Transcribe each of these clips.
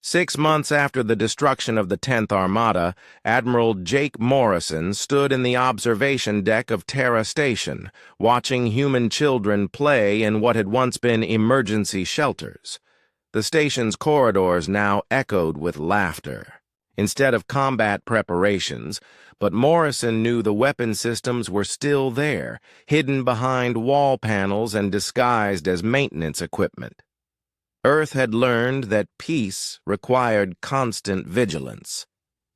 6 months after the destruction of the 10th Armada, Admiral Jake Morrison stood in the observation deck of Terra Station, watching human children play in what had once been emergency shelters. The station's corridors now echoed with laughter. Instead of combat preparations, but Morrison knew the weapon systems were still there, hidden behind wall panels and disguised as maintenance equipment. Earth had learned that peace required constant vigilance.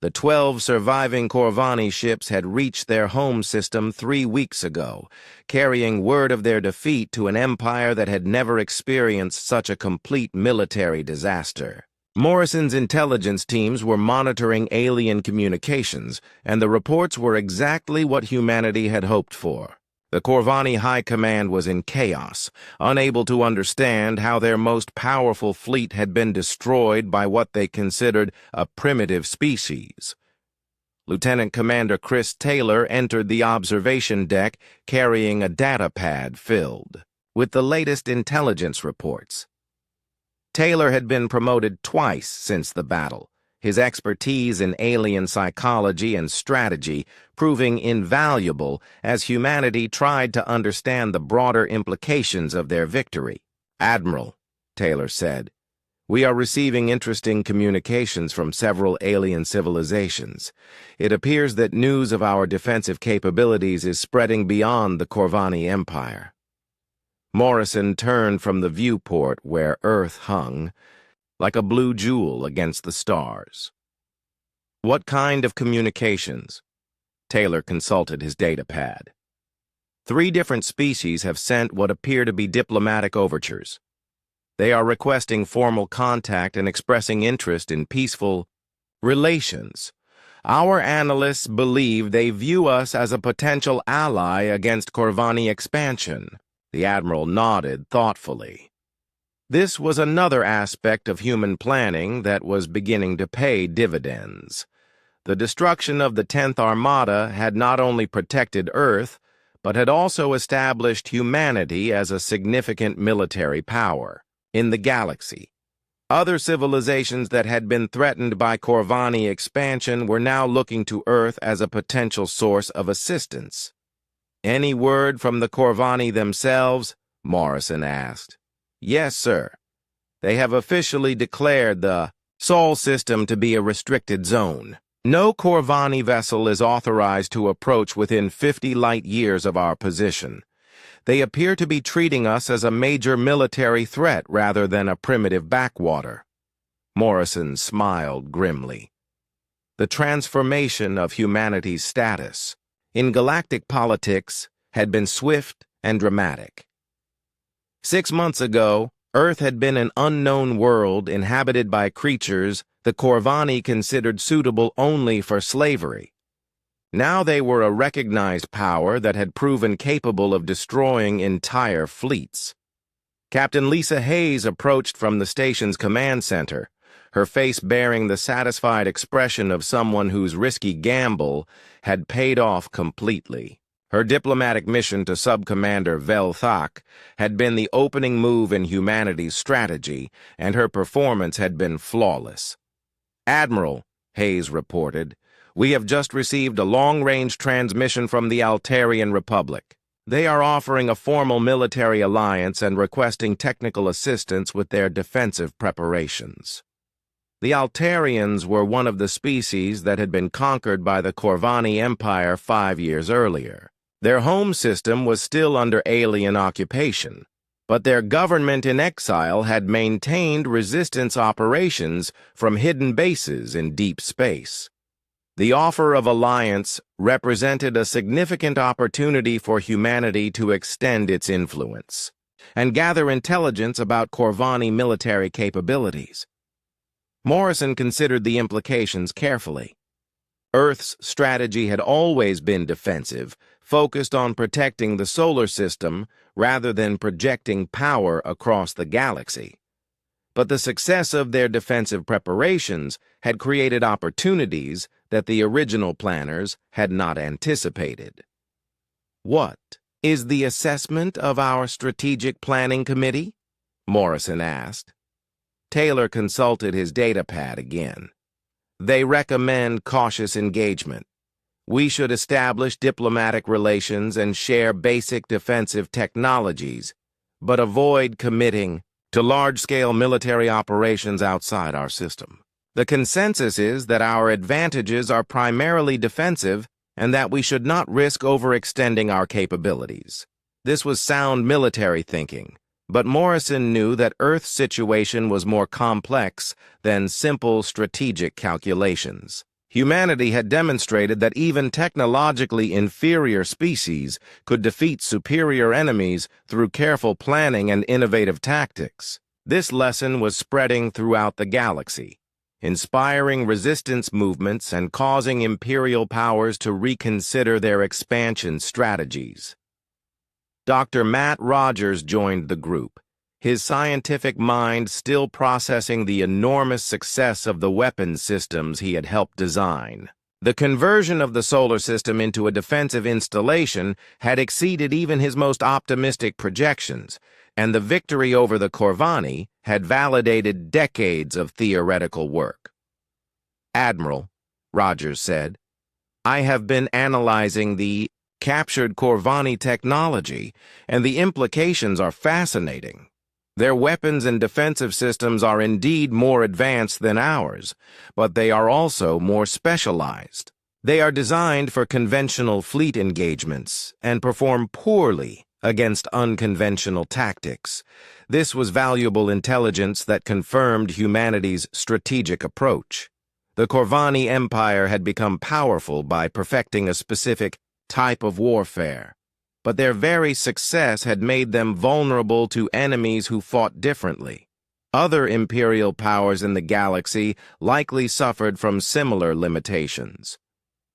The 12 surviving Corvani ships had reached their home system 3 weeks ago, carrying word of their defeat to an empire that had never experienced such a complete military disaster. Morrison's intelligence teams were monitoring alien communications, and the reports were exactly what humanity had hoped for. The Corvani High Command was in chaos, unable to understand how their most powerful fleet had been destroyed by what they considered a primitive species. Lieutenant Commander Chris Taylor entered the observation deck carrying a data pad filled with the latest intelligence reports. Taylor had been promoted twice since the battle, his expertise in alien psychology and strategy proving invaluable as humanity tried to understand the broader implications of their victory. "Admiral," Taylor said, "we are receiving interesting communications from several alien civilizations. It appears that news of our defensive capabilities is spreading beyond the Corvani Empire." Morrison turned from the viewport where Earth hung, like a blue jewel against the stars. "What kind of communications?" Taylor consulted his data pad. 3 different species have sent what appear to be diplomatic overtures. They are requesting formal contact and expressing interest in peaceful relations. Our analysts believe they view us as a potential ally against Corvani expansion. The Admiral nodded thoughtfully. This was another aspect of human planning that was beginning to pay dividends. The destruction of the 10th Armada had not only protected Earth, but had also established humanity as a significant military power in the galaxy. Other civilizations that had been threatened by Corvani expansion were now looking to Earth as a potential source of assistance. "Any word from the Corvani themselves?" Morrison asked. "Yes, sir. They have officially declared the Sol system to be a restricted zone. No Corvani vessel is authorized to approach within 50 light years of our position. They appear to be treating us as a major military threat rather than a primitive backwater." Morrison smiled grimly. The transformation of humanity's status in galactic politics had been swift and dramatic. 6 months ago, Earth had been an unknown world inhabited by creatures the Corvani considered suitable only for slavery. Now they were a recognized power that had proven capable of destroying entire fleets. Captain Lisa Hayes approached from the station's command center, her face bearing the satisfied expression of someone whose risky gamble had paid off completely. Her diplomatic mission to Subcommander Vel Thak had been the opening move in humanity's strategy, and her performance had been flawless. "Admiral," Hayes reported, "we have just received a long-range transmission from the Altarian Republic. They are offering a formal military alliance and requesting technical assistance with their defensive preparations." The Altarians were one of the species that had been conquered by the Corvani Empire 5 years earlier. Their home system was still under alien occupation, but their government in exile had maintained resistance operations from hidden bases in deep space. The offer of alliance represented a significant opportunity for humanity to extend its influence and gather intelligence about Corvani military capabilities. Morrison considered the implications carefully. Earth's strategy had always been defensive, focused on protecting the solar system rather than projecting power across the galaxy. But the success of their defensive preparations had created opportunities that the original planners had not anticipated. "What is the assessment of our strategic planning committee?" Morrison asked. Taylor consulted his datapad again. They recommend cautious engagement. We should establish diplomatic relations and share basic defensive technologies, but avoid committing to large-scale military operations outside our system. The consensus is that our advantages are primarily defensive and that we should not risk overextending our capabilities. This was sound military thinking, but Morrison knew that Earth's situation was more complex than simple strategic calculations. Humanity had demonstrated that even technologically inferior species could defeat superior enemies through careful planning and innovative tactics. This lesson was spreading throughout the galaxy, inspiring resistance movements and causing imperial powers to reconsider their expansion strategies. Dr. Matt Rogers joined the group, his scientific mind still processing the enormous success of the weapons systems he had helped design. The conversion of the solar system into a defensive installation had exceeded even his most optimistic projections, and the victory over the Corvani had validated decades of theoretical work. "Admiral," Rogers said, "I have been analyzing the captured Corvani technology, and the implications are fascinating. Their weapons and defensive systems are indeed more advanced than ours, but they are also more specialized. They are designed for conventional fleet engagements and perform poorly against unconventional tactics. This was valuable intelligence that confirmed humanity's strategic approach. The Corvani Empire had become powerful by perfecting a specific type of warfare, but their very success had made them vulnerable to enemies who fought differently. Other imperial powers in the galaxy likely suffered from similar limitations.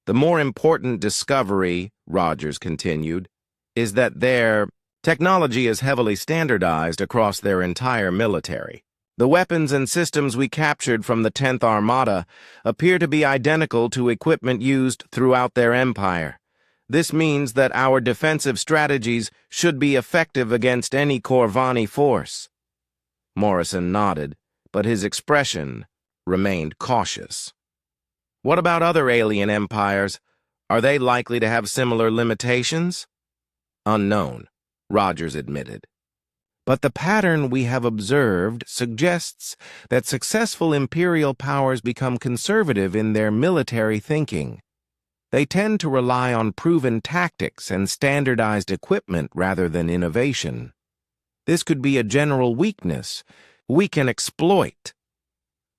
The more important discovery," Rogers continued, "is that their technology is heavily standardized across their entire military. The weapons and systems we captured from the 10th Armada appear to be identical to equipment used throughout their empire. This means that our defensive strategies should be effective against any Corvani force." Morrison nodded, but his expression remained cautious. "What about other alien empires? Are they likely to have similar limitations?" "Unknown," Rogers admitted. "But the pattern we have observed suggests that successful imperial powers become conservative in their military thinking. They tend to rely on proven tactics and standardized equipment rather than innovation. This could be a general weakness we can exploit."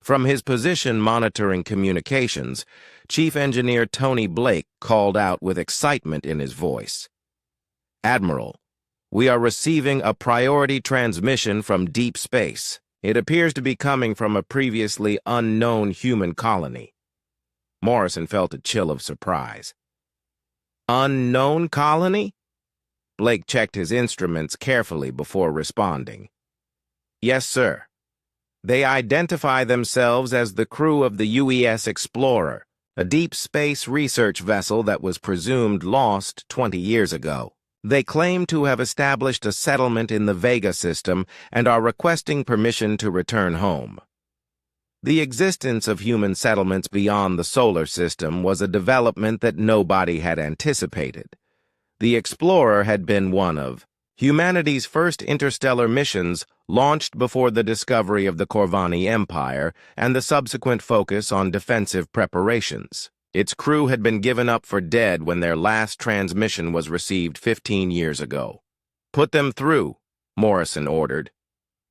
From his position monitoring communications, Chief Engineer Tony Blake called out with excitement in his voice. "Admiral, we are receiving a priority transmission from deep space. It appears to be coming from a previously unknown human colony." Morrison felt a chill of surprise. "Unknown colony?" Blake checked his instruments carefully before responding. "Yes, sir. They identify themselves as the crew of the UES Explorer, a deep space research vessel that was presumed lost 20 years ago. They claim to have established a settlement in the Vega system and are requesting permission to return home." The existence of human settlements beyond the solar system was a development that nobody had anticipated. The Explorer had been one of humanity's first interstellar missions, launched before the discovery of the Corvani Empire and the subsequent focus on defensive preparations. Its crew had been given up for dead when their last transmission was received 15 years ago. "Put them through," Morrison ordered.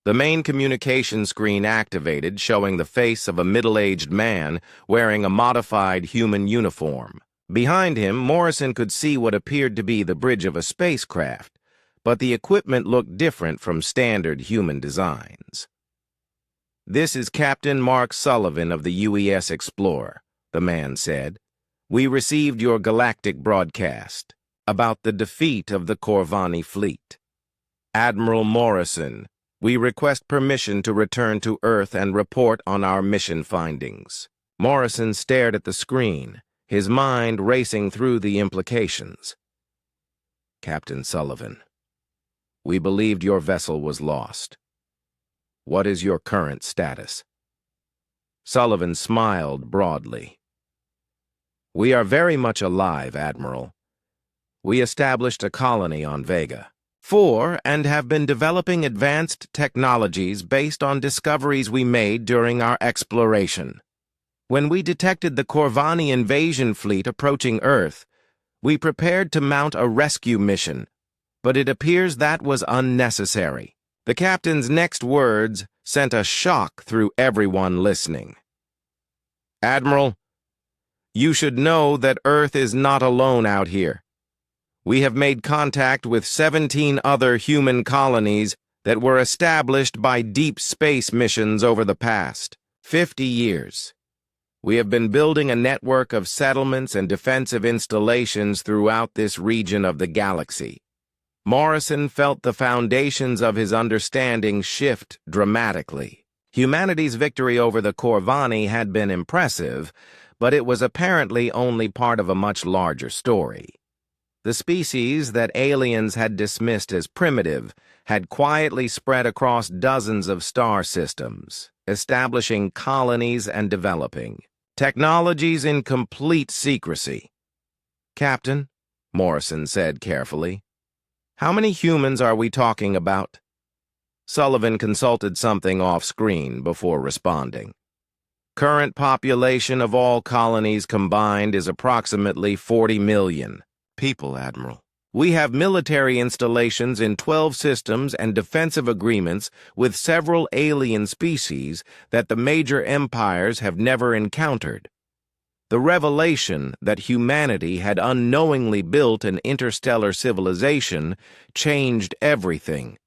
The main communication screen activated, showing the face of a middle-aged man wearing a modified human uniform. Behind him, Morrison could see what appeared to be the bridge of a spacecraft, but the equipment looked different from standard human designs. "This is Captain Mark Sullivan of the UES Explorer," the man said. "We received your galactic broadcast about the defeat of the Corvani fleet. Admiral Morrison, we request permission to return to Earth and report on our mission findings." Morrison stared at the screen, his mind racing through the implications. "Captain Sullivan, we believed your vessel was lost. What is your current status? Sullivan smiled broadly. We are very much alive, Admiral. We established a colony on Vega. 4 and have been developing advanced technologies based on discoveries we made during our exploration. When we detected the Corvani invasion fleet approaching Earth, we prepared to mount a rescue mission, but it appears that was unnecessary. The captain's next words sent a shock through everyone listening. Admiral, you should know that Earth is not alone out here. We have made contact with 17 other human colonies that were established by deep space missions over the past 50 years. We have been building a network of settlements and defensive installations throughout this region of the galaxy. Morrison felt the foundations of his understanding shift dramatically. Humanity's victory over the Corvani had been impressive, but it was apparently only part of a much larger story. The species that aliens had dismissed as primitive had quietly spread across dozens of star systems, establishing colonies and developing technologies in complete secrecy. Captain, Morrison said carefully, how many humans are we talking about? Sullivan consulted something off-screen before responding. Current population of all colonies combined is approximately 40 million. People, Admiral. We have military installations in 12 systems and defensive agreements with several alien species that the major empires have never encountered. The revelation that humanity had unknowingly built an interstellar civilization changed everything.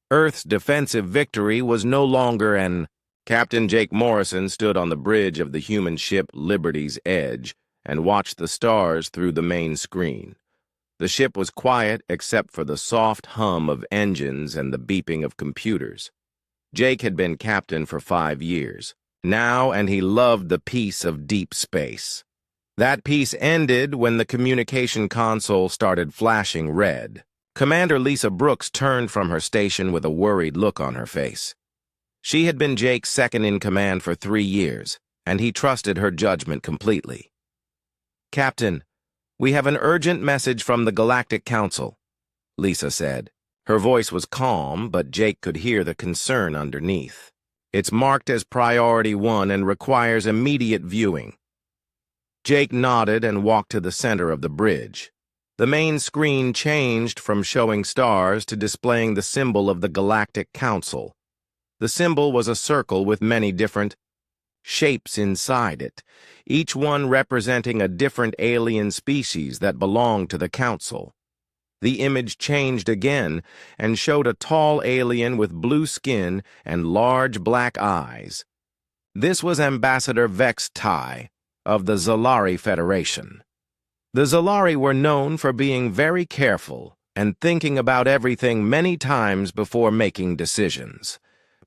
Earth's defensive victory was no longer an... Captain Jake Morrison stood on the bridge of the human ship Liberty's Edge and watched the stars through the main screen. The ship was quiet except for the soft hum of engines and the beeping of computers. Jake had been captain for 5 years now, and he loved the peace of deep space. That peace ended when the communication console started flashing red. Commander Lisa Brooks turned from her station with a worried look on her face. She had been Jake's second-in-command for 3 years, and he trusted her judgment completely. Captain, we have an urgent message from the Galactic Council, Lisa said. Her voice was calm, but Jake could hear the concern underneath. It's marked as Priority 1 and requires immediate viewing. Jake nodded and walked to the center of the bridge. The main screen changed from showing stars to displaying the symbol of the Galactic Council. The symbol was a circle with many different shapes inside it, each one representing a different alien species that belonged to the Council. The image changed again and showed a tall alien with blue skin and large black eyes. This was Ambassador Vex Tai of the Zalari Federation. The Zalari were known for being very careful and thinking about everything many times before making decisions.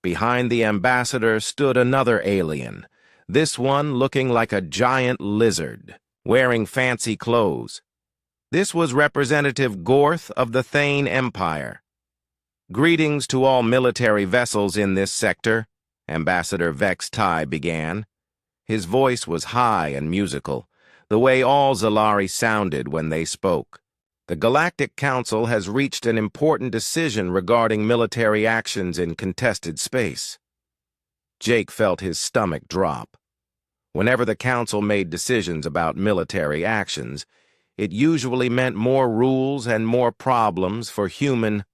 Behind the ambassador stood another alien, this one looking like a giant lizard, wearing fancy clothes. This was Representative Gorth of the Thane Empire. Greetings to all military vessels in this sector, Ambassador Vex Tai began. His voice was high and musical, the way all Zalari sounded when they spoke. The Galactic Council has reached an important decision regarding military actions in contested space. Jake felt his stomach drop. Whenever the Council made decisions about military actions, it usually meant more rules and more problems for human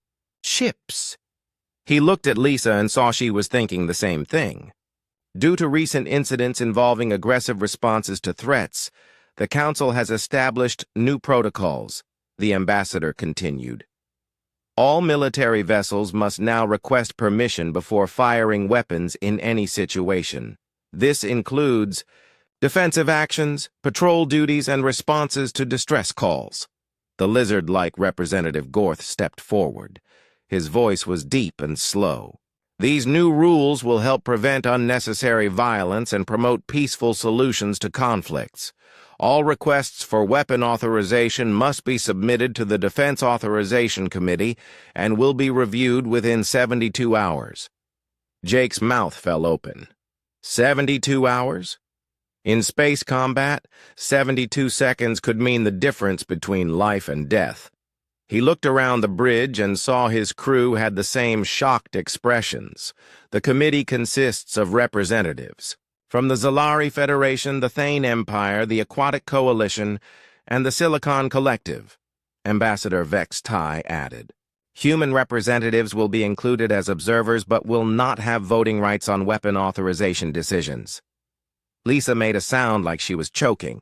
ships. He looked at Lisa and saw she was thinking the same thing. Due to recent incidents involving aggressive responses to threats, the Council has established new protocols, the ambassador continued. All military vessels must now request permission before firing weapons in any situation. This includes defensive actions, patrol duties, and responses to distress calls. The lizard-like Representative Gorth stepped forward. His voice was deep and slow. These new rules will help prevent unnecessary violence and promote peaceful solutions to conflicts. All requests for weapon authorization must be submitted to the Defense Authorization Committee and will be reviewed within 72 hours. Jake's mouth fell open. 72 hours? In space combat, 72 seconds could mean the difference between life and death. He looked around the bridge and saw his crew had the same shocked expressions. The committee consists of representatives from the Zalari Federation, the Thane Empire, the Aquatic Coalition, and the Silicon Collective, Ambassador Vex Tai added. Human representatives will be included as observers but will not have voting rights on weapon authorization decisions. Lisa made a sound like she was choking.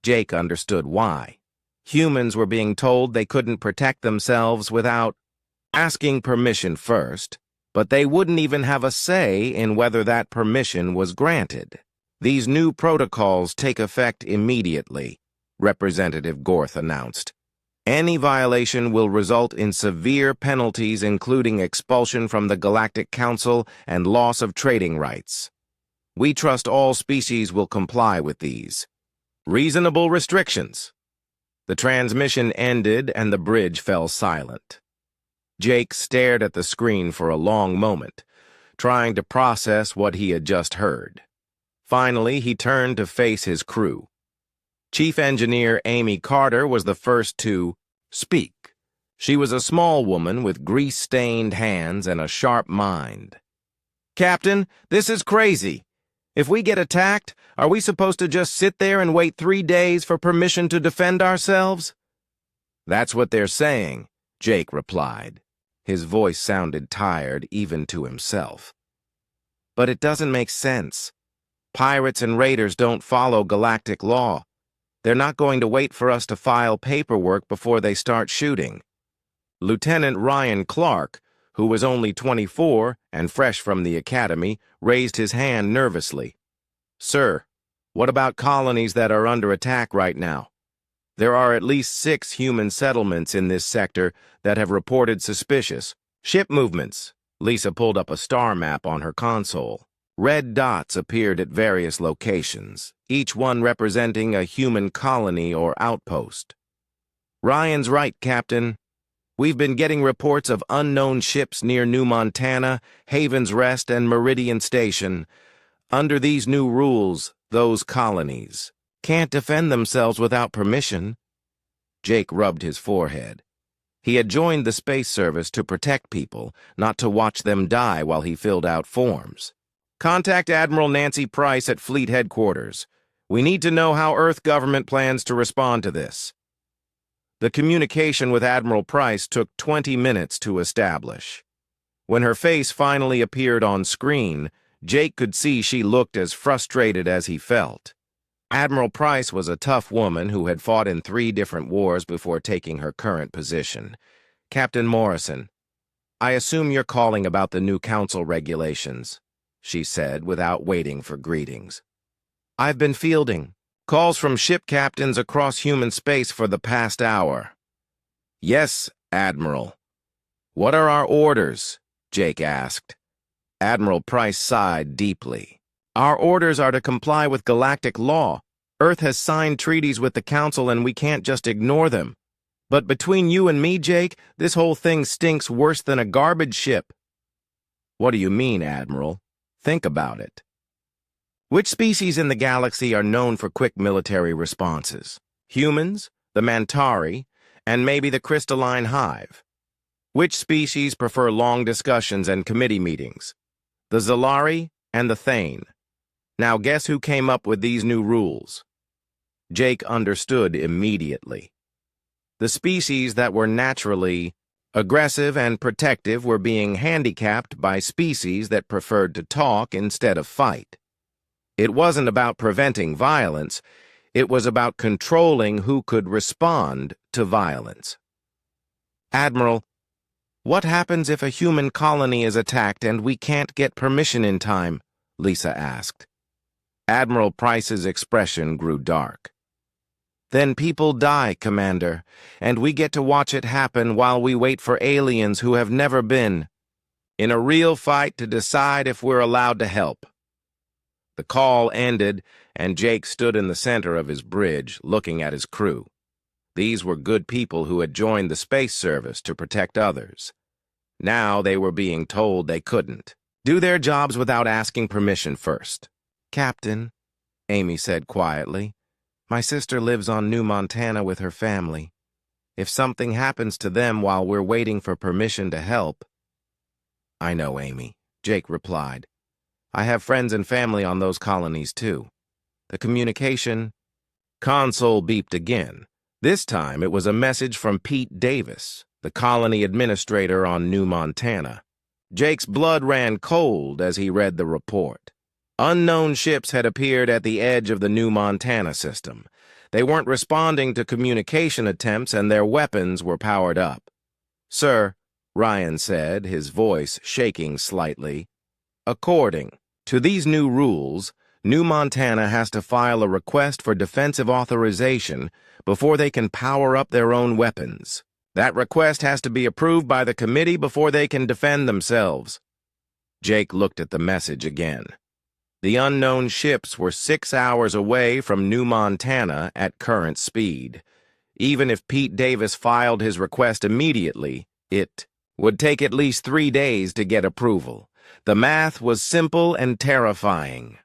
Jake understood why. Humans were being told they couldn't protect themselves without asking permission first, but they wouldn't even have a say in whether that permission was granted. These new protocols take effect immediately, Representative Gorth announced. Any violation will result in severe penalties, including expulsion from the Galactic Council and loss of trading rights. We trust all species will comply with these. Reasonable restrictions. The transmission ended and the bridge fell silent. Jake stared at the screen for a long moment, trying to process what he had just heard. Finally, he turned to face his crew. Chief Engineer Amy Carter was the first to speak. She was a small woman with grease-stained hands and a sharp mind. Captain, this is crazy. If we get attacked, are we supposed to just sit there and wait 3 days for permission to defend ourselves? That's what they're saying, Jake replied. His voice sounded tired even to himself. But it doesn't make sense. Pirates and raiders don't follow galactic law. They're not going to wait for us to file paperwork before they start shooting. Lieutenant Ryan Clark, who was only 24 and fresh from the academy, raised his hand nervously. Sir, what about colonies that are under attack right now? There are at least 6 human settlements in this sector that have reported suspicious ship movements. Lisa pulled up a star map on her console. Red dots appeared at various locations, each one representing a human colony or outpost. Ryan's right, Captain. We've been getting reports of unknown ships near New Montana, Haven's Rest, and Meridian Station. Under these new rules, those colonies can't defend themselves without permission. Jake rubbed his forehead. He had joined the space service to protect people, not to watch them die while he filled out forms. Contact Admiral Nancy Price at Fleet Headquarters. We need to know how Earth government plans to respond to this. The communication with Admiral Price took 20 minutes to establish. When her face finally appeared on screen, Jake could see she looked as frustrated as he felt. Admiral Price was a tough woman who had fought in 3 different wars before taking her current position. Captain Morrison, I assume you're calling about the new council regulations, she said without waiting for greetings. I've been fielding calls from ship captains across human space for the past hour. Yes, Admiral. What are our orders? Jake asked. Admiral Price sighed deeply. Our orders are to comply with galactic law. Earth has signed treaties with the Council and we can't just ignore them. But between you and me, Jake, this whole thing stinks worse than a garbage ship. What do you mean, Admiral? Think about it. Which species in the galaxy are known for quick military responses? Humans, the Mantari, and maybe the crystalline hive. Which species prefer long discussions and committee meetings? The Zalari and the Thane. Now guess who came up with these new rules? Jake understood immediately. The species that were naturally aggressive and protective were being handicapped by species that preferred to talk instead of fight. It wasn't about preventing violence, it was about controlling who could respond to violence. Admiral, what happens if a human colony is attacked and we can't get permission in time? Lisa asked. Admiral Price's expression grew dark. Then people die, Commander, and we get to watch it happen while we wait for aliens who have never been in a real fight to decide if we're allowed to help. The call ended, and Jake stood in the center of his bridge, looking at his crew. These were good people who had joined the space service to protect others. Now they were being told they couldn't. Do their jobs without asking permission first. Captain, Amy said quietly, my sister lives on New Montana with her family. If something happens to them while we're waiting for permission to help... I know, Amy, Jake replied. I have friends and family on those colonies, too. The communication console beeped again. This time it was a message from Pete Davis, the colony administrator on New Montana. Jake's blood ran cold as he read the report. Unknown ships had appeared at the edge of the New Montana system. They weren't responding to communication attempts and their weapons were powered up. Sir, Ryan said, his voice shaking slightly, according to these new rules, New Montana has to file a request for defensive authorization before they can power up their own weapons. That request has to be approved by the committee before they can defend themselves. Jake looked at the message again. The unknown ships were 6 hours away from New Montana at current speed. Even if Pete Davis filed his request immediately, it would take at least 3 days to get approval. The math was simple and terrifying.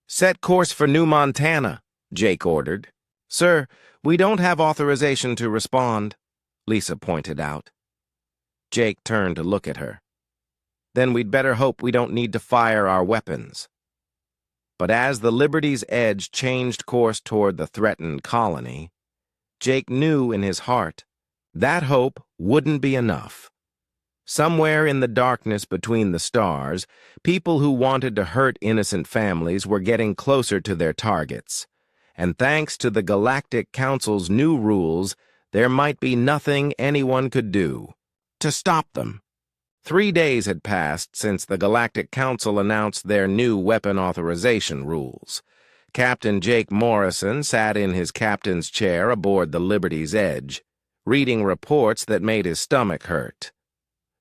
Set course for New Montana, Jake ordered. Sir, we don't have authorization to respond, Lisa pointed out. Jake turned to look at her. Then we'd better hope we don't need to fire our weapons. But as the Liberty's Edge changed course toward the threatened colony, Jake knew in his heart that hope wouldn't be enough. Somewhere in the darkness between the stars, people who wanted to hurt innocent families were getting closer to their targets. And thanks to the Galactic Council's new rules, there might be nothing anyone could do to stop them. 3 days had passed since the Galactic Council announced their new weapon authorization rules. Captain Jake Morrison sat in his captain's chair aboard the Liberty's Edge, reading reports that made his stomach hurt.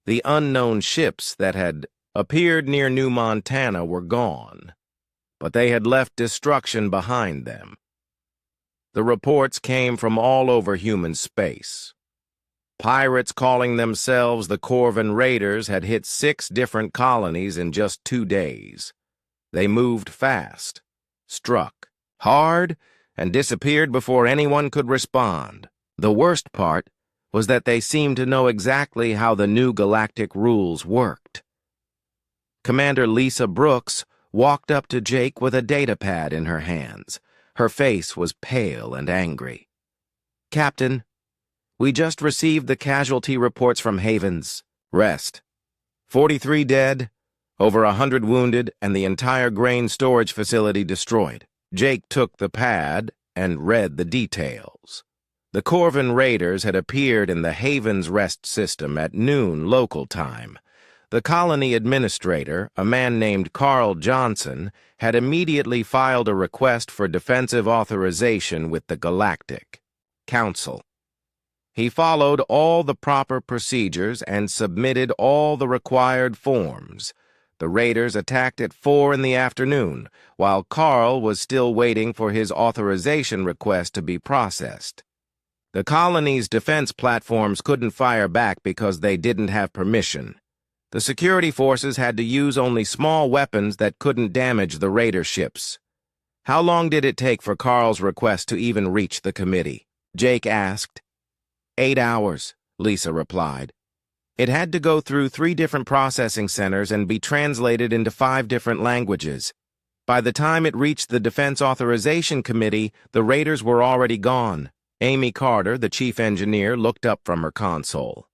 The unknown ships that had appeared near New Montana were gone, but they had left destruction behind them. The reports came from all over human space. Pirates calling themselves the Corvan Raiders had hit 6 different colonies in just 2 days. They moved fast, struck hard, and disappeared before anyone could respond. The worst part was that they seemed to know exactly how the new galactic rules worked. Commander Lisa Brooks walked up to Jake with a datapad in her hands. Her face was pale and angry. Captain, we just received the casualty reports from Haven's Rest. 43 dead, over 100 wounded, and the entire grain storage facility destroyed. Jake took the pad and read the details. The Corvan Raiders had appeared in the Haven's Rest system at noon local time. The colony administrator, a man named Carl Johnson, had immediately filed a request for defensive authorization with the Galactic Council. He followed all the proper procedures and submitted all the required forms. The Raiders attacked at 4 in the afternoon, while Carl was still waiting for his authorization request to be processed. The colony's defense platforms couldn't fire back because they didn't have permission. The security forces had to use only small weapons that couldn't damage the Raider ships. How long did it take for Carl's request to even reach the committee? Jake asked. 8 hours, Lisa replied. It had to go through 3 different processing centers and be translated into 5 different languages. By the time it reached the Defense Authorization Committee, the Raiders were already gone. Amy Carter, the chief engineer, looked up from her console.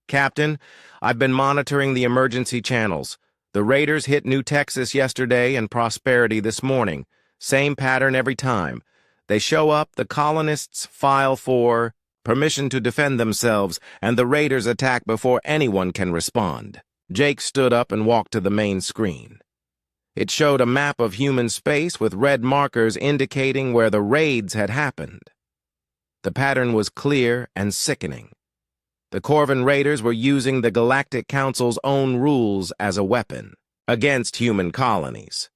Captain, I've been monitoring the emergency channels. The Raiders hit New Texas yesterday and Prosperity this morning. Same pattern every time. They show up, the colonists file for permission to defend themselves, and the Raiders attack before anyone can respond. Jake stood up and walked to the main screen. It showed a map of human space with red markers indicating where the raids had happened. The pattern was clear and sickening. The Corvan Raiders were using the Galactic Council's own rules as a weapon against human colonies.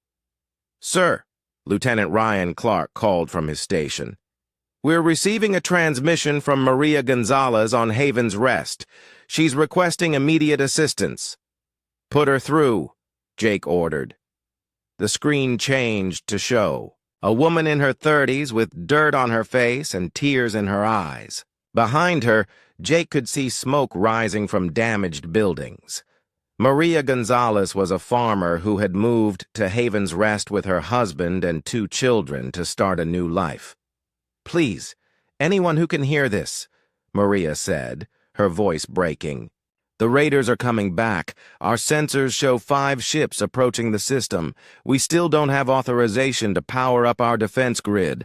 Sir, Lieutenant Ryan Clark called from his station. We're receiving a transmission from Maria Gonzalez on Haven's Rest. She's requesting immediate assistance. Put her through, Jake ordered. The screen changed to show a woman in her 30s with dirt on her face and tears in her eyes. Behind her, Jake could see smoke rising from damaged buildings. Maria Gonzalez was a farmer who had moved to Haven's Rest with her husband and 2 children to start a new life. "Please, anyone who can hear this," Maria said, her voice breaking. "The raiders are coming back. Our sensors show 5 ships approaching the system. We still don't have authorization to power up our defense grid."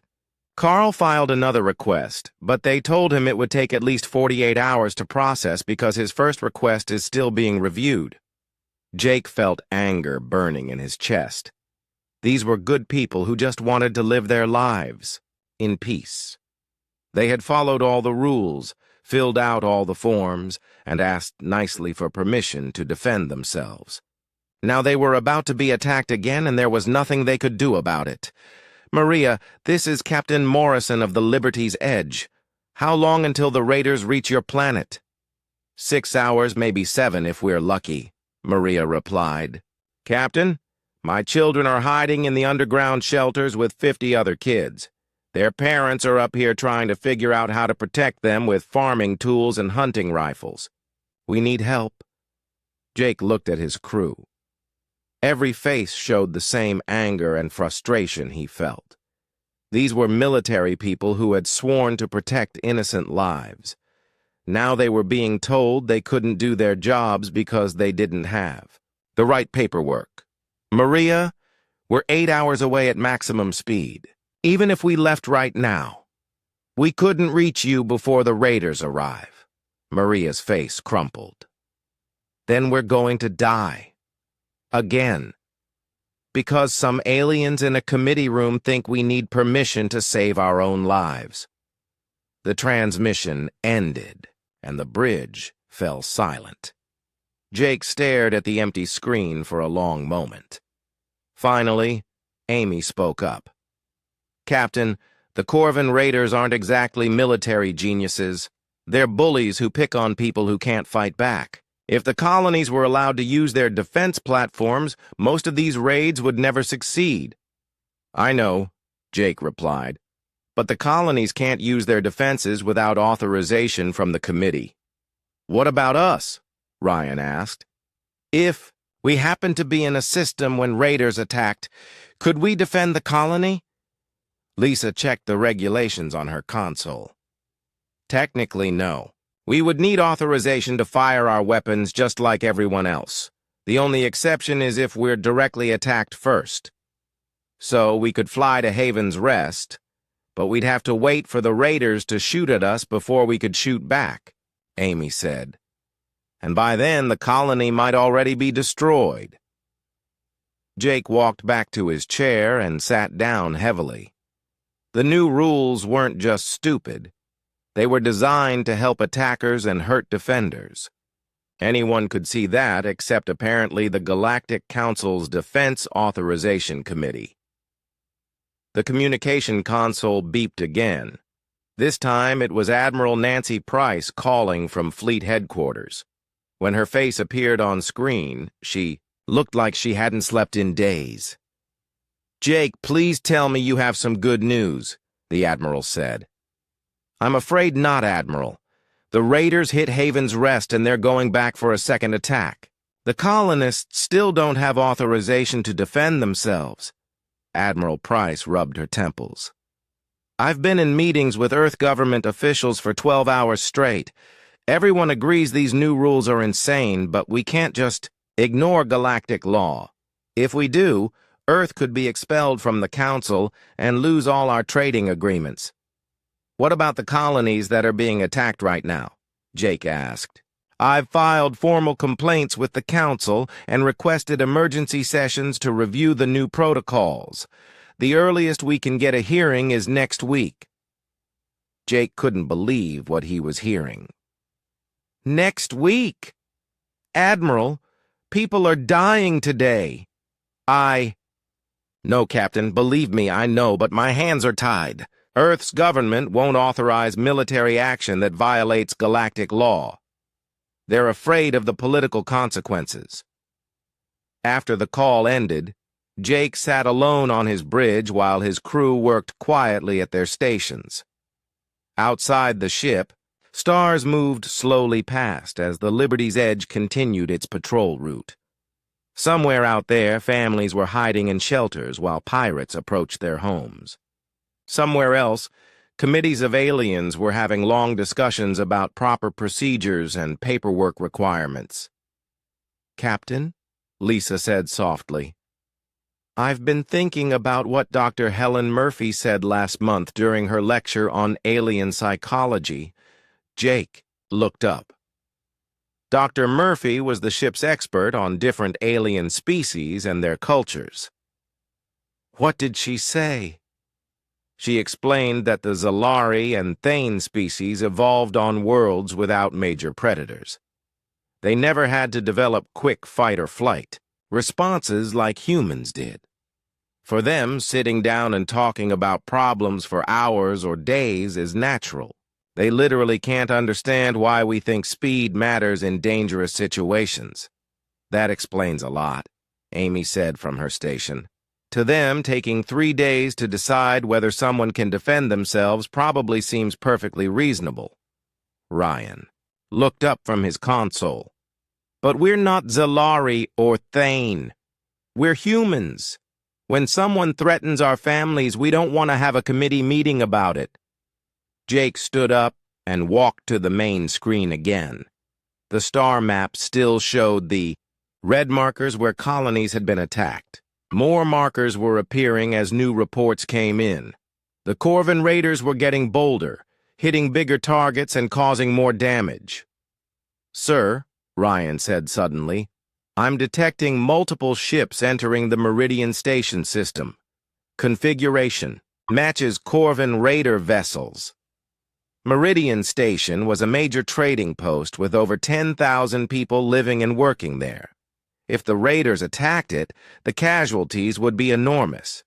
Carl filed another request, but they told him it would take at least 48 hours to process because his first request is still being reviewed. Jake felt anger burning in his chest. These were good people who just wanted to live their lives in peace. They had followed all the rules, filled out all the forms, and asked nicely for permission to defend themselves. Now they were about to be attacked again, and there was nothing they could do about it. "Maria, this is Captain Morrison of the Liberty's Edge. How long until the raiders reach your planet?" 6 hours, maybe 7 if we're lucky," Maria replied. "Captain, my children are hiding in the underground shelters with 50 other kids. Their parents are up here trying to figure out how to protect them with farming tools and hunting rifles. We need help." Jake looked at his crew. Every face showed the same anger and frustration he felt. These were military people who had sworn to protect innocent lives. Now they were being told they couldn't do their jobs because they didn't have the right paperwork. "Maria, we're 8 hours away at maximum speed. Even if we left right now, we couldn't reach you before the raiders arrive." Maria's face crumpled. "Then we're going to die. Again. Because some aliens in a committee room think we need permission to save our own lives." The transmission ended, and the bridge fell silent. Jake stared at the empty screen for a long moment. Finally, Amy spoke up. "Captain, the Corvin Raiders aren't exactly military geniuses. They're bullies who pick on people who can't fight back. If the colonies were allowed to use their defense platforms, most of these raids would never succeed." "I know," Jake replied, "but the colonies can't use their defenses without authorization from the committee." "What about us?" Ryan asked. "If we happened to be in a system when raiders attacked, could we defend the colony?" Lisa checked the regulations on her console. "Technically, no. We would need authorization to fire our weapons just like everyone else. The only exception is if we're directly attacked first. So we could fly to Haven's Rest, but we'd have to wait for the raiders to shoot at us before we could shoot back," Amy said. "And by then the colony might already be destroyed." Jake walked back to his chair and sat down heavily. The new rules weren't just stupid. They were designed to help attackers and hurt defenders. Anyone could see that except apparently the Galactic Council's Defense Authorization Committee. The communication console beeped again. This time it was Admiral Nancy Price calling from Fleet Headquarters. When her face appeared on screen, she looked like she hadn't slept in days. "Jake, please tell me you have some good news," the Admiral said. "I'm afraid not, Admiral. The raiders hit Haven's Rest and they're going back for a second attack. The colonists still don't have authorization to defend themselves." Admiral Price rubbed her temples. "I've been in meetings with Earth government officials for 12 hours straight. Everyone agrees these new rules are insane, but we can't just ignore galactic law. If we do, Earth could be expelled from the Council and lose all our trading agreements." "What about the colonies that are being attacked right now?" Jake asked. "I've filed formal complaints with the Council and requested emergency sessions to review the new protocols. The earliest we can get a hearing is next week." Jake couldn't believe what he was hearing. "Next week? Admiral, people are dying today. No, Captain, believe me, I know, but my hands are tied. Earth's government won't authorize military action that violates galactic law. They're afraid of the political consequences." After the call ended, Jake sat alone on his bridge while his crew worked quietly at their stations. Outside the ship, stars moved slowly past as the Liberty's Edge continued its patrol route. Somewhere out there, families were hiding in shelters while pirates approached their homes. Somewhere else, committees of aliens were having long discussions about proper procedures and paperwork requirements. "Captain," Lisa said softly, "I've been thinking about what Dr. Helen Murphy said last month during her lecture on alien psychology." Jake looked up. Dr. Murphy was the ship's expert on different alien species and their cultures. "What did she say?" She explained that the Zalari and Thane species evolved on worlds without major predators. They never had to develop quick fight or flight responses like humans did. For them, sitting down and talking about problems for hours or days is natural. They literally can't understand why we think speed matters in dangerous situations. "That explains a lot," Amy said from her station. "To them, taking 3 days to decide whether someone can defend themselves probably seems perfectly reasonable." Ryan looked up from his console. "But we're not Zalari or Thane. We're humans. When someone threatens our families, we don't want to have a committee meeting about it." Jake stood up and walked to the main screen again. The star map still showed the red markers where colonies had been attacked. More markers were appearing as new reports came in. The Corvin raiders were getting bolder, hitting bigger targets and causing more damage. "Sir," Ryan said suddenly, "I'm detecting multiple ships entering the Meridian Station system. Configuration matches Corvin raider vessels." Meridian Station was a major trading post with over 10,000 people living and working there. If the raiders attacked it, the casualties would be enormous.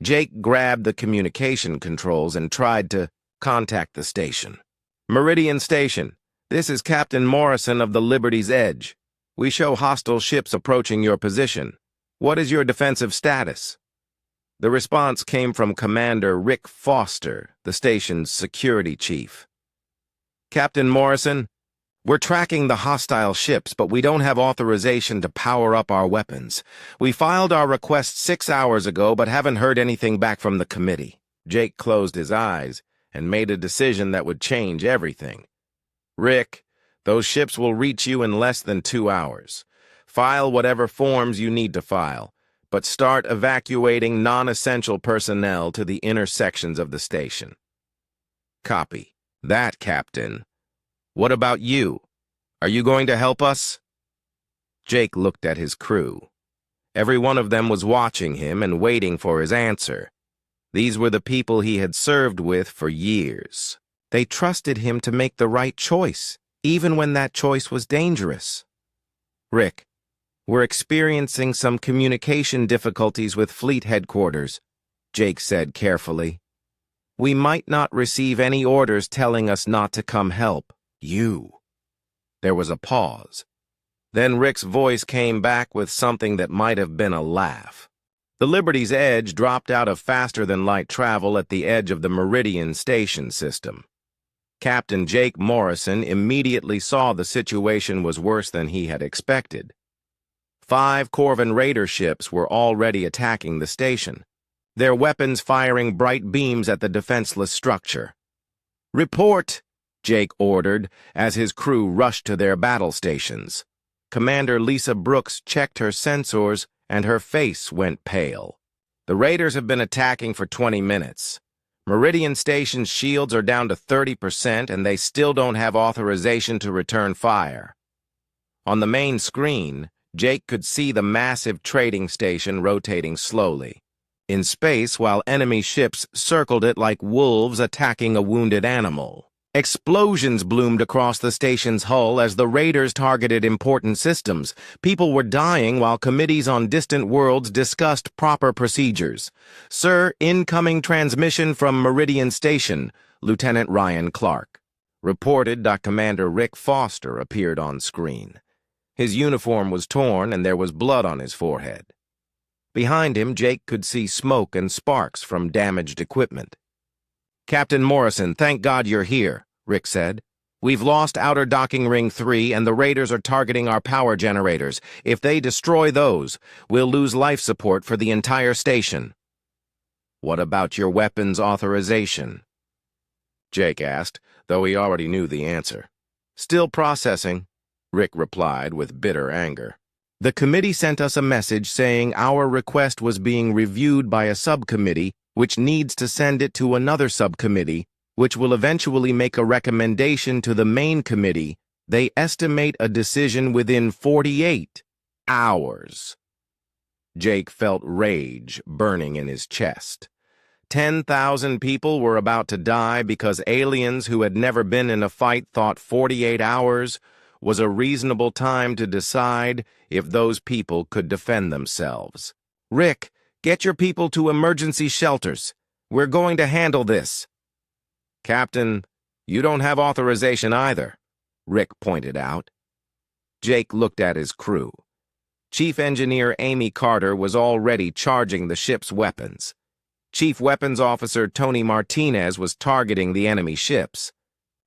Jake grabbed the communication controls and tried to contact the station. "Meridian Station, this is Captain Morrison of the Liberty's Edge. We show hostile ships approaching your position. What is your defensive status?" The response came from Commander Rick Foster, the station's security chief. "Captain Morrison, we're tracking the hostile ships, but we don't have authorization to power up our weapons. We filed our request 6 hours ago, but haven't heard anything back from the committee." Jake closed his eyes and made a decision that would change everything. "Rick, those ships will reach you in less than 2 hours. File whatever forms you need to file, but start evacuating non-essential personnel to the inner sections of the station." "Copy that, Captain. What about you? Are you going to help us?" Jake looked at his crew. Every one of them was watching him and waiting for his answer. These were the people he had served with for years. They trusted him to make the right choice, even when that choice was dangerous. "Rick, we're experiencing some communication difficulties with Fleet Headquarters," Jake said carefully. "We might not receive any orders telling us not to come help you." There was a pause. Then Rick's voice came back with something that might have been a laugh. The Liberty's Edge dropped out of faster-than-light travel at the edge of the Meridian Station system. Captain Jake Morrison immediately saw the situation was worse than he had expected. 5 Corvin raider ships were already attacking the station, their weapons firing bright beams at the defenseless structure. "Report!" Jake ordered as his crew rushed to their battle stations. Commander Lisa Brooks checked her sensors and her face went pale. "The raiders have been attacking for 20 minutes. Meridian Station's shields are down to 30% and they still don't have authorization to return fire." On the main screen, Jake could see the massive trading station rotating slowly in space while enemy ships circled it like wolves attacking a wounded animal. Explosions bloomed across the station's hull as the raiders targeted important systems. People were dying while committees on distant worlds discussed proper procedures. "Sir, incoming transmission from Meridian Station," Lieutenant Ryan Clark reported. Commander Rick Foster appeared on screen. His uniform was torn and there was blood on his forehead. Behind him, Jake could see smoke and sparks from damaged equipment. "Captain Morrison, thank God you're here," Rick said. "We've lost Outer Docking Ring 3 and the raiders are targeting our power generators. If they destroy those, we'll lose life support for the entire station." "What about your weapons authorization?" Jake asked, though he already knew the answer. "Still processing," Rick replied with bitter anger. "The committee sent us a message saying our request was being reviewed by a subcommittee which needs to send it to another subcommittee, which will eventually make a recommendation to the main committee. They estimate a decision within 48 hours. Jake felt rage burning in his chest. 10,000 people were about to die because aliens who had never been in a fight thought 48 hours was a reasonable time to decide if those people could defend themselves. "Rick, get your people to emergency shelters. We're going to handle this." "Captain, you don't have authorization either," Rick pointed out. Jake looked at his crew. Chief Engineer Amy Carter was already charging the ship's weapons. Chief Weapons Officer Tony Martinez was targeting the enemy ships.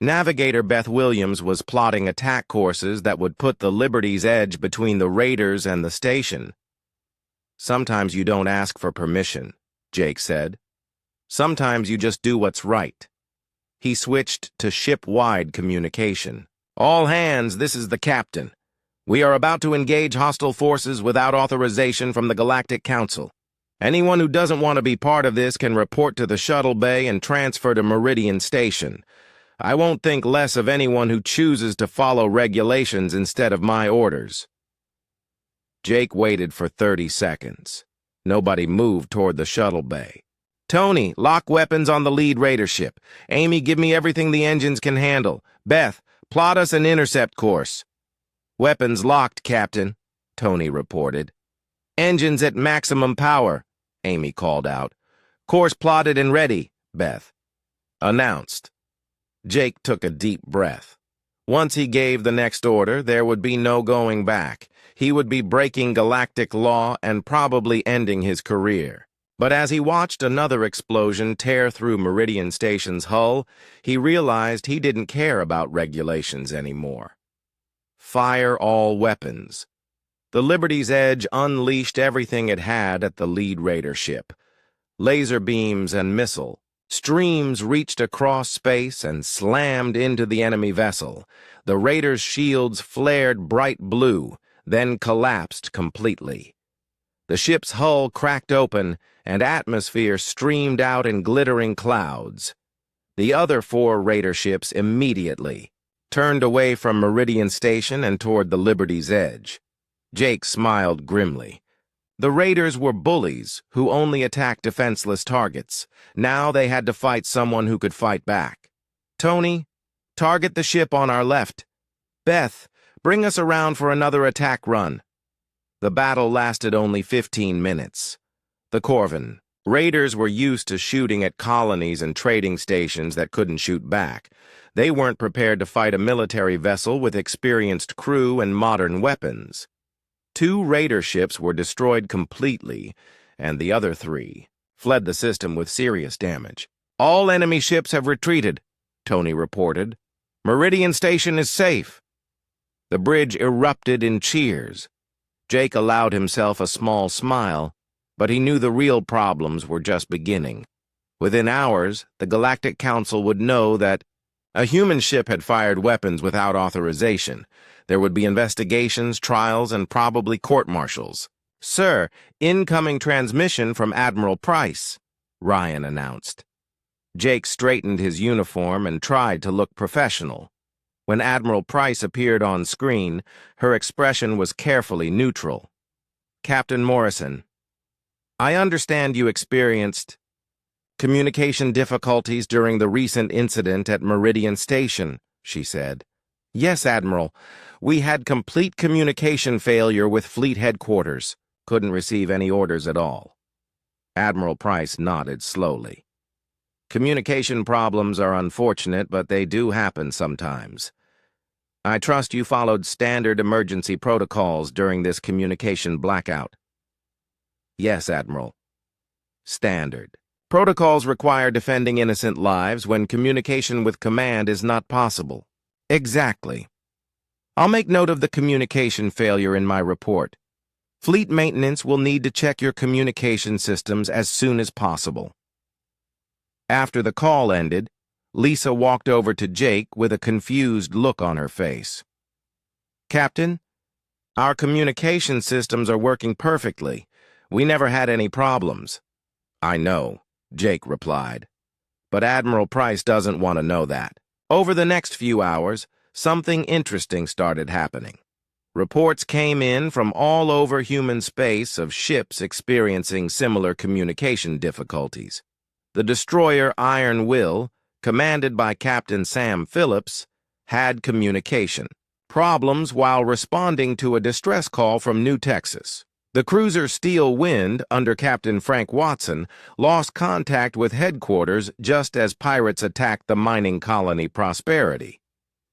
Navigator Beth Williams was plotting attack courses that would put the Liberty's Edge between the raiders and the station. "Sometimes you don't ask for permission," Jake said. "Sometimes you just do what's right." He switched to ship-wide communication. "All hands, this is the captain. We are about to engage hostile forces without authorization from the Galactic Council. Anyone who doesn't want to be part of this can report to the shuttle bay and transfer to Meridian Station. I won't think less of anyone who chooses to follow regulations instead of my orders." Jake waited for 30 seconds. Nobody moved toward the shuttle bay. "Tony, lock weapons on the lead raider ship. Amy, give me everything the engines can handle. Beth, plot us an intercept course." "Weapons locked, Captain," Tony reported. "Engines at maximum power," Amy called out. "Course plotted and ready," Beth announced. Jake took a deep breath. Once he gave the next order, there would be no going back. He would be breaking galactic law and probably ending his career. But as he watched another explosion tear through Meridian Station's hull, he realized he didn't care about regulations anymore. Fire all weapons. The Liberty's Edge unleashed everything it had at the lead raider ship. Laser beams and missile. Streams reached across space and slammed into the enemy vessel. The raiders' shields flared bright blue, then collapsed completely. The ship's hull cracked open, and atmosphere streamed out in glittering clouds. The other 4 raider ships immediately turned away from Meridian Station and toward the Liberty's Edge. Jake smiled grimly. The raiders were bullies who only attacked defenseless targets. Now they had to fight someone who could fight back. "Tony, target the ship on our left. Beth, bring us around for another attack run." The battle lasted only 15 minutes. The Corvin. Raiders were used to shooting at colonies and trading stations that couldn't shoot back. They weren't prepared to fight a military vessel with experienced crew and modern weapons. 2 raider ships were destroyed completely, and the other 3 fled the system with serious damage. "All enemy ships have retreated," Tony reported. "Meridian Station is safe." The bridge erupted in cheers. Jake allowed himself a small smile, but he knew the real problems were just beginning. Within hours, the Galactic Council would know that a human ship had fired weapons without authorization. There would be investigations, trials, and probably court-martials. "Sir, incoming transmission from Admiral Price," Ryan announced. Jake straightened his uniform and tried to look professional. When Admiral Price appeared on screen, her expression was carefully neutral. "Captain Morrison, I understand you experienced communication difficulties during the recent incident at Meridian Station," she said. "Yes, Admiral. We had complete communication failure with Fleet Headquarters. Couldn't receive any orders at all." Admiral Price nodded slowly. "Communication problems are unfortunate, but they do happen sometimes. I trust you followed standard emergency protocols during this communication blackout. Yes, Admiral. Standard. Protocols require defending innocent lives when communication with command is not possible. Exactly. I'll make note of the communication failure in my report. Fleet maintenance will need to check your communication systems as soon as possible. After the call ended, Lisa walked over to Jake with a confused look on her face. Captain, our communication systems are working perfectly. We never had any problems. I know, Jake replied. But Admiral Price doesn't want to know that. Over the next few hours, something interesting started happening. Reports came in from all over human space of ships experiencing similar communication difficulties. The destroyer Iron Will, commanded by Captain Sam Phillips, had communication problems while responding to a distress call from New Texas. The cruiser Steel Wind, under Captain Frank Watson, lost contact with headquarters just as pirates attacked the mining colony Prosperity.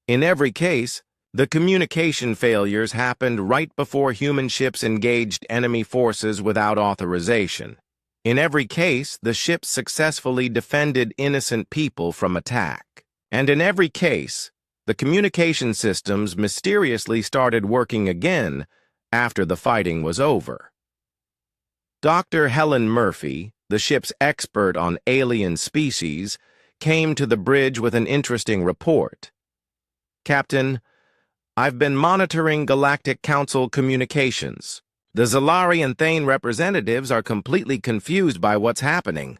In every case, the communication failures happened right before human ships engaged enemy forces without authorization. In every case, the ships successfully defended innocent people from attack. And in every case, the communication systems mysteriously started working again after the fighting was over. Dr. Helen Murphy, the ship's expert on alien species, came to the bridge with an interesting report. Captain, I've been monitoring Galactic Council communications. The Zalari and Thane representatives are completely confused by what's happening.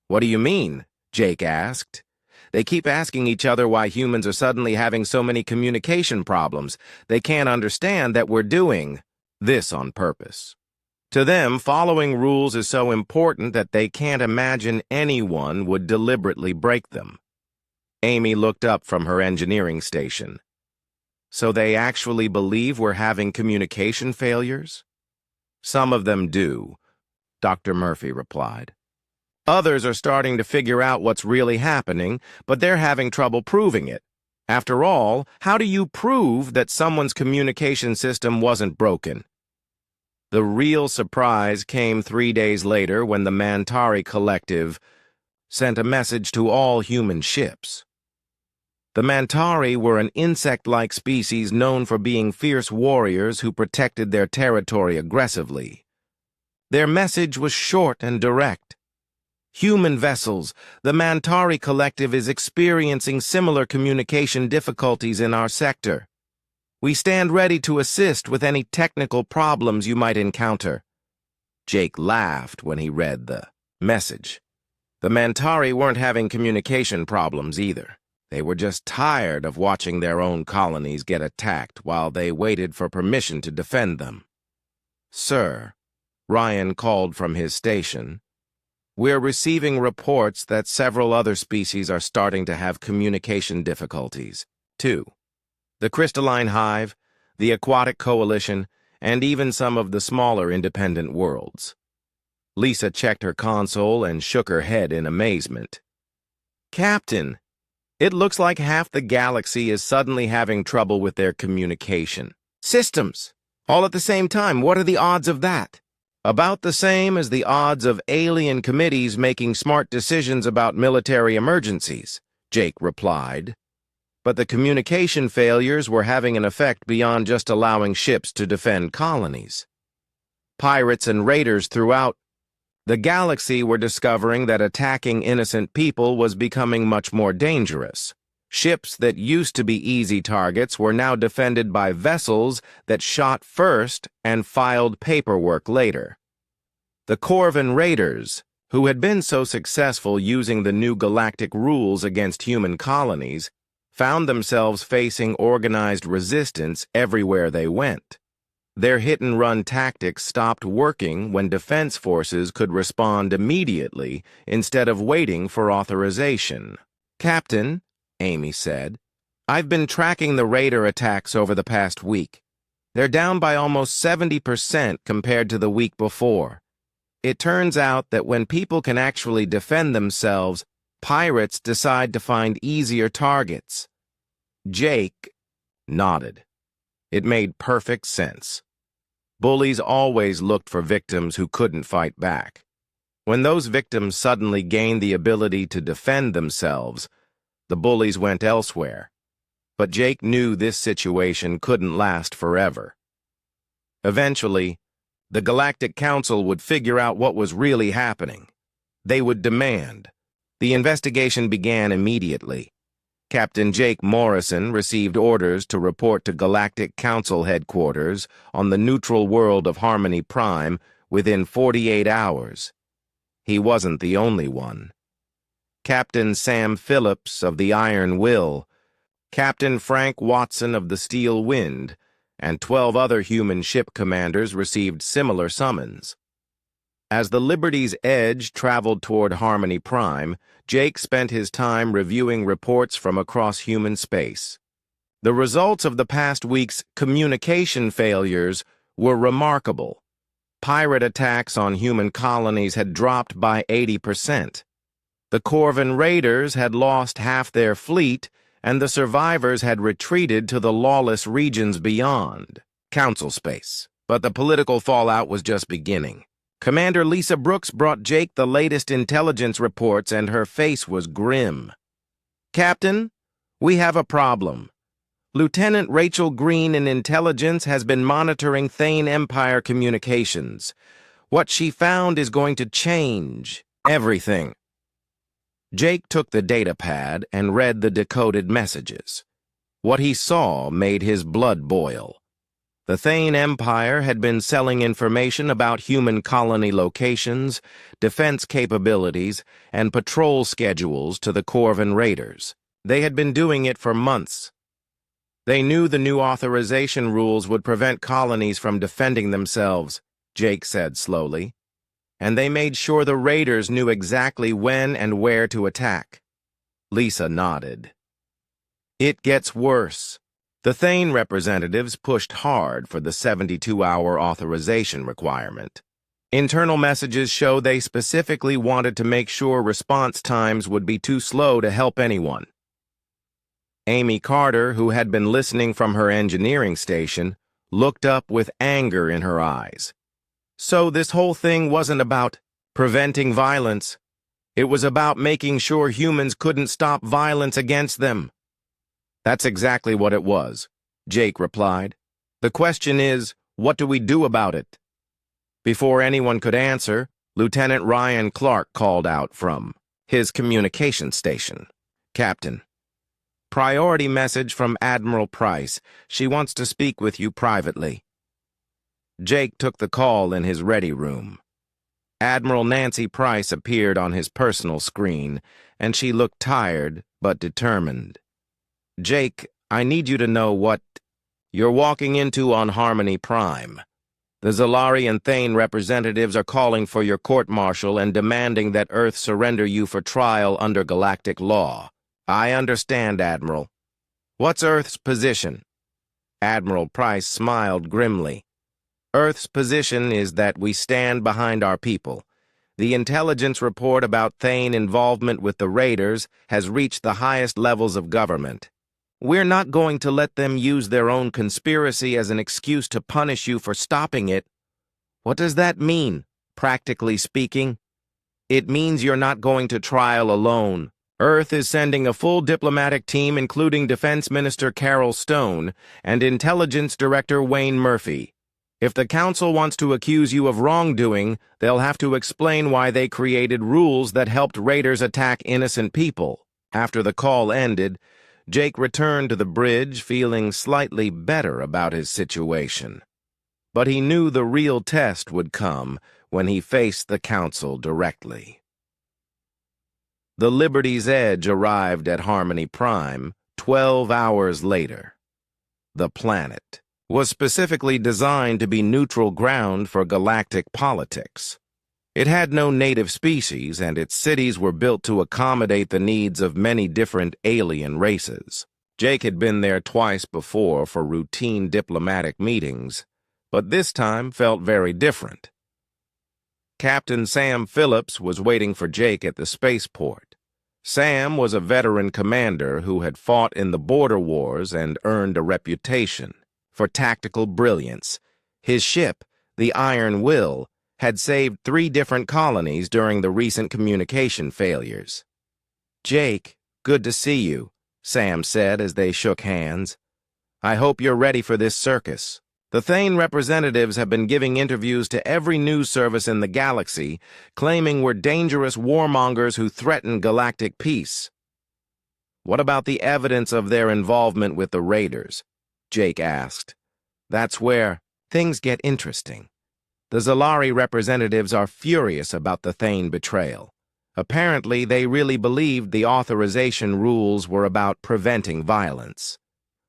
What do you mean? Jake asked. They keep asking each other why humans are suddenly having so many communication problems. They can't understand that we're doing this on purpose. To them, following rules is so important that they can't imagine anyone would deliberately break them. Amy looked up from her engineering station. So they actually believe we're having communication failures? Some of them do, Dr. Murphy replied. Others are starting to figure out what's really happening, but they're having trouble proving it. After all, how do you prove that someone's communication system wasn't broken? The real surprise came 3 days later when the Mantari Collective sent a message to all human ships. The Mantari were an insect-like species known for being fierce warriors who protected their territory aggressively. Their message was short and direct. Human vessels, the Mantari Collective is experiencing similar communication difficulties in our sector. We stand ready to assist with any technical problems you might encounter. Jake laughed when he read the message. The Mantari weren't having communication problems either. They were just tired of watching their own colonies get attacked while they waited for permission to defend them. Sir, Ryan called from his station, we're receiving reports that several other species are starting to have communication difficulties, too. The Crystalline Hive, the Aquatic Coalition, and even some of the smaller independent worlds. Lisa checked her console and shook her head in amazement. Captain, it looks like half the galaxy is suddenly having trouble with their communication systems. All at the same time, what are the odds of that? About the same as the odds of alien committees making smart decisions about military emergencies, Jake replied. But the communication failures were having an effect beyond just allowing ships to defend colonies. Pirates and raiders throughout the galaxy were discovering that attacking innocent people was becoming much more dangerous. Ships that used to be easy targets were now defended by vessels that shot first and filed paperwork later. The Corvan raiders, who had been so successful using the new galactic rules against human colonies, found themselves facing organized resistance everywhere they went. Their hit-and-run tactics stopped working when defense forces could respond immediately instead of waiting for authorization. Captain, Amy said, I've been tracking the raider attacks over the past week. They're down by almost 70% compared to the week before. It turns out that when people can actually defend themselves, pirates decide to find easier targets. Jake, nodded. It made perfect sense. Bullies always looked for victims who couldn't fight back. When those victims suddenly gained the ability to defend themselves, the bullies went elsewhere. But Jake knew this situation couldn't last forever. Eventually, the Galactic Council would figure out what was really happening. They would demand. The investigation began immediately. Captain Jake Morrison received orders to report to Galactic Council headquarters on the neutral world of Harmony Prime within 48 hours. He wasn't the only one. Captain Sam Phillips of the Iron Will, Captain Frank Watson of the Steel Wind, and 12 other human ship commanders received similar summons. As the Liberty's Edge traveled toward Harmony Prime, Jake spent his time reviewing reports from across human space. The results of the past week's communication failures were remarkable. Pirate attacks on human colonies had dropped by 80%. The Corvan raiders had lost half their fleet, and the survivors had retreated to the lawless regions beyond Council space. But the political fallout was just beginning. Commander Lisa Brooks brought Jake the latest intelligence reports, and her face was grim. "Captain, we have a problem. Lieutenant Rachel Green in Intelligence has been monitoring Thane Empire communications. What she found is going to change everything." Jake took the datapad and read the decoded messages. What he saw made his blood boil. The Thane Empire had been selling information about human colony locations, defense capabilities, and patrol schedules to the Corvan raiders. They had been doing it for months. They knew the new authorization rules would prevent colonies from defending themselves, Jake said slowly. And they made sure the raiders knew exactly when and where to attack. Lisa nodded. It gets worse. The Thane representatives pushed hard for the 72-hour authorization requirement. Internal messages show they specifically wanted to make sure response times would be too slow to help anyone. Amy Carter, who had been listening from her engineering station, looked up with anger in her eyes. So this whole thing wasn't about preventing violence. It was about making sure humans couldn't stop violence against them. That's exactly what it was, Jake replied. The question is, what do we do about it? Before anyone could answer, Lieutenant Ryan Clark called out from his communication station. "Captain, priority message from Admiral Price. She wants to speak with you privately." Jake took the call in his ready room. Admiral Nancy Price appeared on his personal screen, and she looked tired but determined. "Jake, I need you to know what you're walking into on Harmony Prime. The Zalari and Thane representatives are calling for your court-martial and demanding that Earth surrender you for trial under galactic law." "I understand, Admiral. What's Earth's position?" Admiral Price smiled grimly. "Earth's position is that we stand behind our people. The intelligence report about Thane involvement with the raiders has reached the highest levels of government. We're not going to let them use their own conspiracy as an excuse to punish you for stopping it." "What does that mean, practically speaking?" "It means you're not going to trial alone. Earth is sending a full diplomatic team including Defense Minister Carol Stone and Intelligence Director Wayne Murphy. If the Council wants to accuse you of wrongdoing, they'll have to explain why they created rules that helped raiders attack innocent people." After the call ended, Jake returned to the bridge feeling slightly better about his situation. But he knew the real test would come when he faced the Council directly. The Liberty's Edge arrived at Harmony Prime 12 hours later. The planet was specifically designed to be neutral ground for galactic politics. It had no native species, and its cities were built to accommodate the needs of many different alien races. Jake had been there twice before for routine diplomatic meetings, but this time felt very different. Captain Sam Phillips was waiting for Jake at the spaceport. Sam was a veteran commander who had fought in the border wars and earned a reputation for tactical brilliance. His ship, the Iron Will, had saved 3 different colonies during the recent communication failures. "Jake, good to see you," Sam said as they shook hands. "I hope you're ready for this circus. The Thane representatives have been giving interviews to every news service in the galaxy, claiming we're dangerous warmongers who threaten galactic peace." "What about the evidence of their involvement with the Raiders?" Jake asked. "That's where things get interesting. The Zalari representatives are furious about the Thane betrayal. Apparently, they really believed the authorization rules were about preventing violence.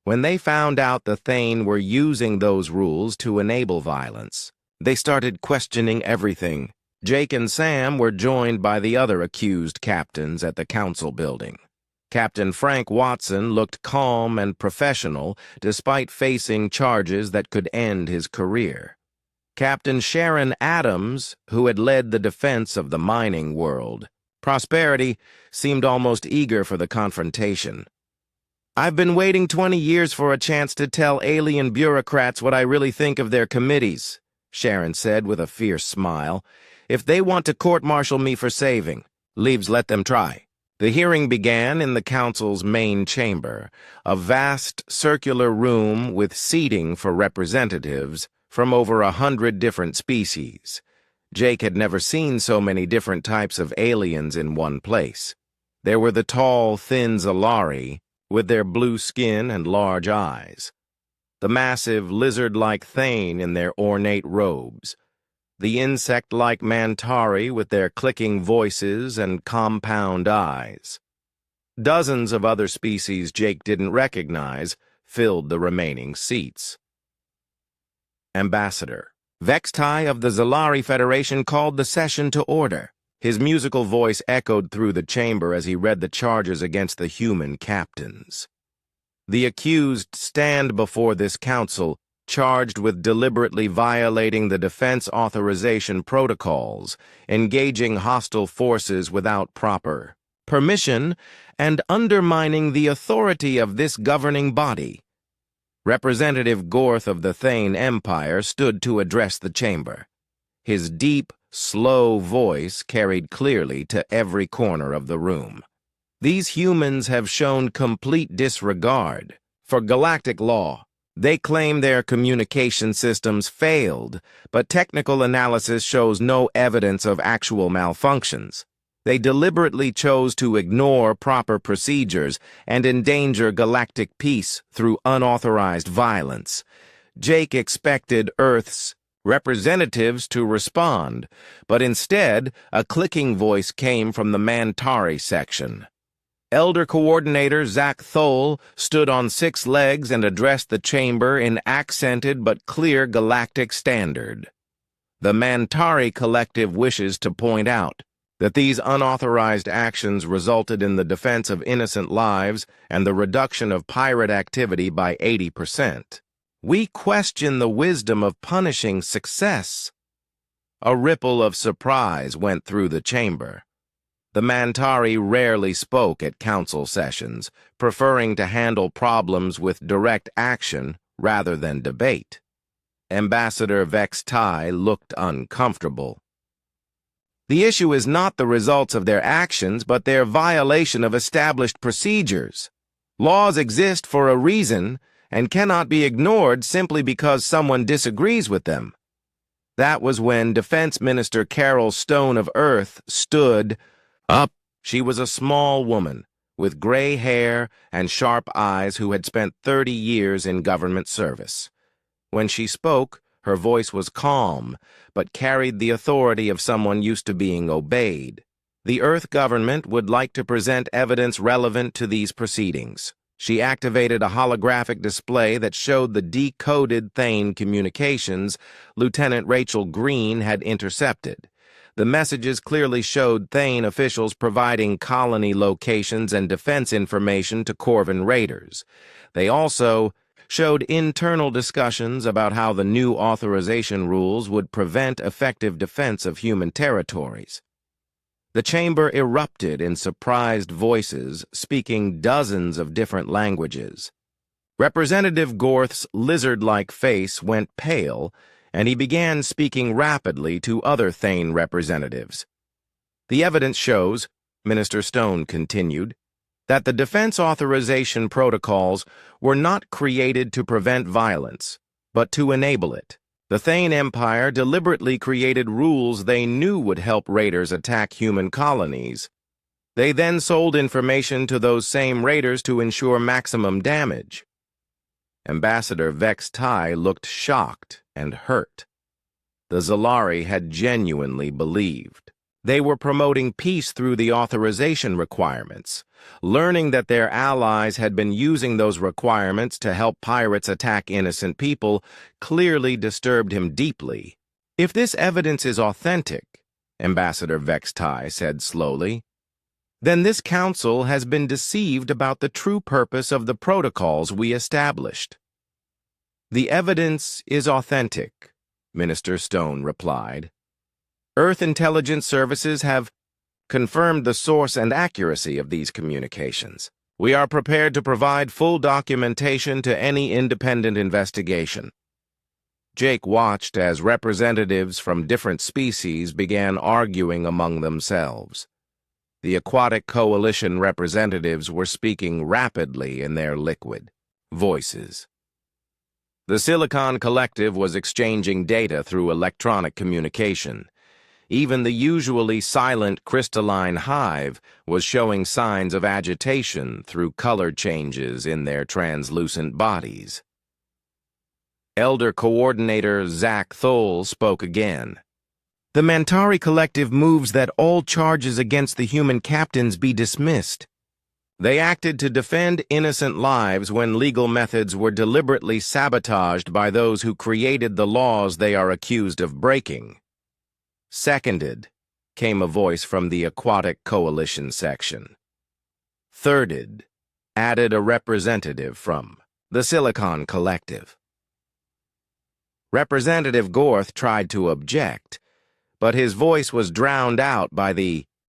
When they found out the Thane were using those rules to enable violence, they started questioning everything." Jake and Sam were joined by the other accused captains at the council building. Captain Frank Watson looked calm and professional despite facing charges that could end his career. Captain Sharon Adams, who had led the defense of the mining world, Prosperity, seemed almost eager for the confrontation. "I've been waiting 20 years for a chance to tell alien bureaucrats what I really think of their committees," Sharon said with a fierce smile. "If they want to court-martial me for saving, leaves let them try." The hearing began in the council's main chamber, a vast circular room with seating for representatives from over 100 different species. Jake had never seen so many different types of aliens in one place. There were the tall, thin Zalari, with their blue skin and large eyes, the massive lizard-like Thane in their ornate robes, the insect-like Mantari with their clicking voices and compound eyes. Dozens of other species Jake didn't recognize filled the remaining seats. Ambassador Vextai of the Zalari Federation called the session to order. His musical voice echoed through the chamber as he read the charges against the human captains. The accused stand before this council, charged with deliberately violating the defense authorization protocols, engaging hostile forces without proper permission, and undermining the authority of this governing body. Representative Gorth of the Thane Empire stood to address the chamber. His deep, slow voice carried clearly to every corner of the room. "These humans have shown complete disregard for galactic law. They claim their communication systems failed, but technical analysis shows no evidence of actual malfunctions. They deliberately chose to ignore proper procedures and endanger galactic peace through unauthorized violence." Jake expected Earth's representatives to respond, but instead, a clicking voice came from the Mantari section. Elder Coordinator Zach Thole stood on 6 legs and addressed the chamber in accented but clear galactic standard. The Mantari Collective wishes to point out that these unauthorized actions resulted in the defense of innocent lives and the reduction of pirate activity by 80%. We question the wisdom of punishing success. A ripple of surprise went through the chamber. The Mantari rarely spoke at council sessions, preferring to handle problems with direct action rather than debate. Ambassador Vextai looked uncomfortable. "The issue is not the results of their actions, but their violation of established procedures. Laws exist for a reason and cannot be ignored simply because someone disagrees with them." That was when Defense Minister Carol Stone of Earth stood up. She was a small woman with gray hair and sharp eyes who had spent 30 years in government service. When she spoke, her voice was calm, but carried the authority of someone used to being obeyed. The Earth government would like to present evidence relevant to these proceedings. She activated a holographic display that showed the decoded Thane communications Lieutenant Rachel Green had intercepted. The messages clearly showed Thane officials providing colony locations and defense information to Corvin raiders. They also showed internal discussions about how the new authorization rules would prevent effective defense of human territories. The chamber erupted in surprised voices, speaking dozens of different languages. Representative Gorth's lizard-like face went pale, and he began speaking rapidly to other Thane representatives. The evidence shows, Minister Stone continued, that the defense authorization protocols were not created to prevent violence, but to enable it. The Thane Empire deliberately created rules they knew would help raiders attack human colonies. They then sold information to those same raiders to ensure maximum damage. Ambassador Vex Tai looked shocked and hurt. The Zalari had genuinely believed. They were promoting peace through the authorization requirements. Learning that their allies had been using those requirements to help pirates attack innocent people clearly disturbed him deeply. If this evidence is authentic, Ambassador Vex Tai said slowly, then this council has been deceived about the true purpose of the protocols we established. The evidence is authentic, Minister Stone replied. Earth intelligence services have confirmed the source and accuracy of these communications. We are prepared to provide full documentation to any independent investigation. Jake watched as representatives from different species began arguing among themselves. The Aquatic Coalition representatives were speaking rapidly in their liquid voices. The Silicon Collective was exchanging data through electronic communication. Even the usually silent crystalline hive was showing signs of agitation through color changes in their translucent bodies. Elder Coordinator Zach Thole spoke again. The Mantari Collective moves that all charges against the human captains be dismissed. They acted to defend innocent lives when legal methods were deliberately sabotaged by those who created the laws they are accused of breaking. Seconded, came a voice from the Aquatic Coalition section. Thirded, added a representative from the Silicon Collective. Representative Gorth tried to object, but his voice was drowned out by the